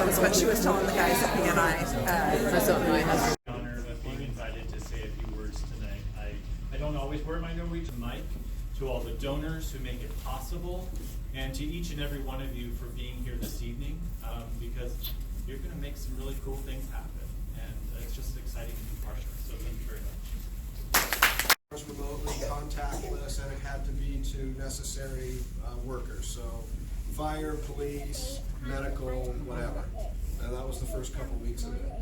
was what she was telling the guys at BNI. That's so nice. Honor of being invited to say a few words tonight. I don't always wear my Norwegian mic. To all the donors who make it possible, and to each and every one of you for being here this evening, because you're going to make some really cool things happen, and it's just exciting to be part of it. So thank you very much. Remotely, contactless, and it had to be to necessary workers. So fire, police, medical, whatever. And that was the first couple weeks of it.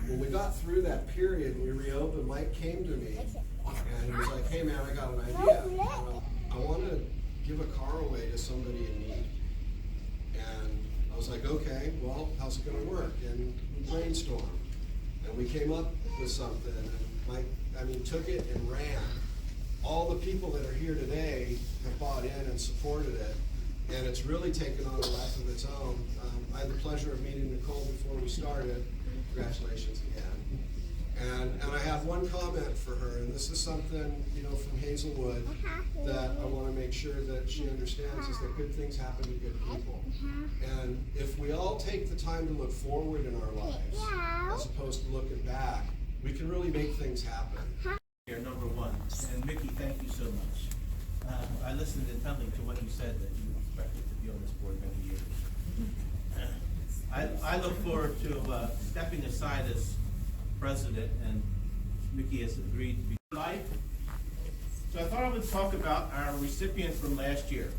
When we got through that period and we reopened, Mike came to me and he was like, hey man, I got an idea. I want to give a car away to somebody in need. And I was like, okay, well, how's it going to work? And we brainstormed and we came up with something. And Mike, took it and ran. All the people that are here today have bought in and supported it, and it's really taken on a life of its own. I had the pleasure of meeting Nicole before we started. Congratulations again. And I have one comment for her, and this is something, from Hazelwood that I want to make sure that she understands, is that good things happen to good people. And if we all take the time to look forward in our lives, as opposed to looking back, we can really make things happen. Here, number one, and Mickey, thank you so much. I listened intently to what you said, that you expected to be on this board many years. I look forward to stepping aside as president, and Mickey has agreed to be life. So I thought I would talk about our recipient from last year.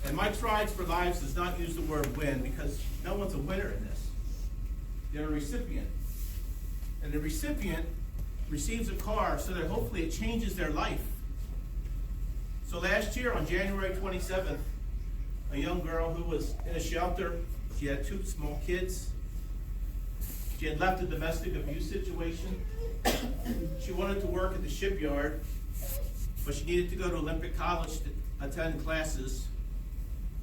And Mike's Rides for Lives does not use the word win, because no one's a winner in this. They're a recipient. And the recipient receives a car so that hopefully it changes their life. So last year on January 27th, a young girl who was in a shelter, she had 2 small kids. She had left a domestic abuse situation. She wanted to work at the shipyard, but she needed to go to Olympic College to attend classes.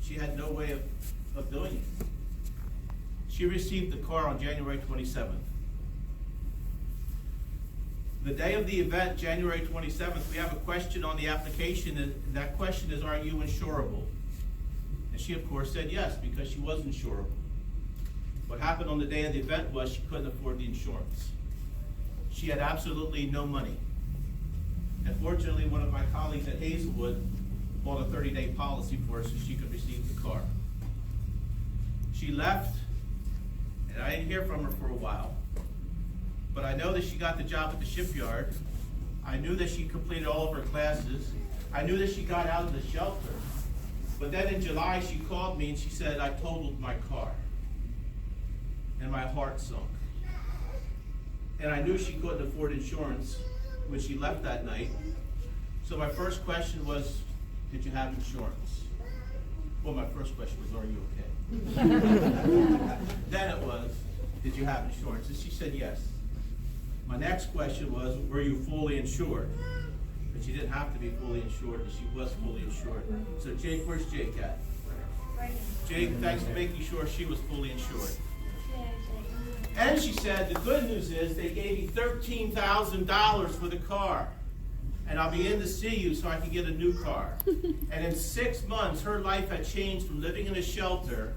She had no way of doing it. She received the car on January 27th. The day of the event, January 27th, we have a question on the application, and that question is, are you insurable? And she, of course, said yes, because she was insurable. What happened on the day of the event was she couldn't afford the insurance. She had absolutely no money. And fortunately, one of my colleagues at Hazelwood bought a 30-day policy for her so she could receive the car. She left, and I didn't hear from her for a while. But I know that she got the job at the shipyard. I knew that she completed all of her classes. I knew that she got out of the shelter. But then in July, she called me and she said, I totaled my car. And my heart sunk. And I knew she couldn't afford insurance when she left that night. So my first question was, did you have insurance? Well, my first question was, are you okay? Then it was, did you have insurance? And she said yes. My next question was, were you fully insured? But she didn't have to be fully insured, but she was fully insured. So Jake, where's Jake at? Jake, thanks for making sure she was fully insured. And she said, the good news is they gave me $13,000 for the car. And I'll be in to see you so I can get a new car. And in 6 months, her life had changed from living in a shelter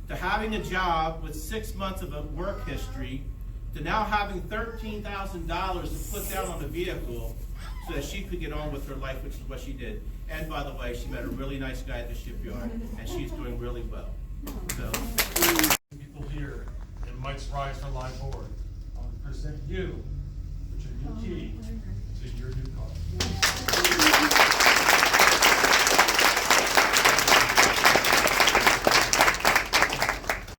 to having a job with 6 months of a work history to now having $13,000 to put down on the vehicle so that she could get on with her life, which is what she did. And by the way, she met a really nice guy at the shipyard, and she's doing really well. So, people here in Mike's Rides for Life board, I want to present you with your new key to your new car.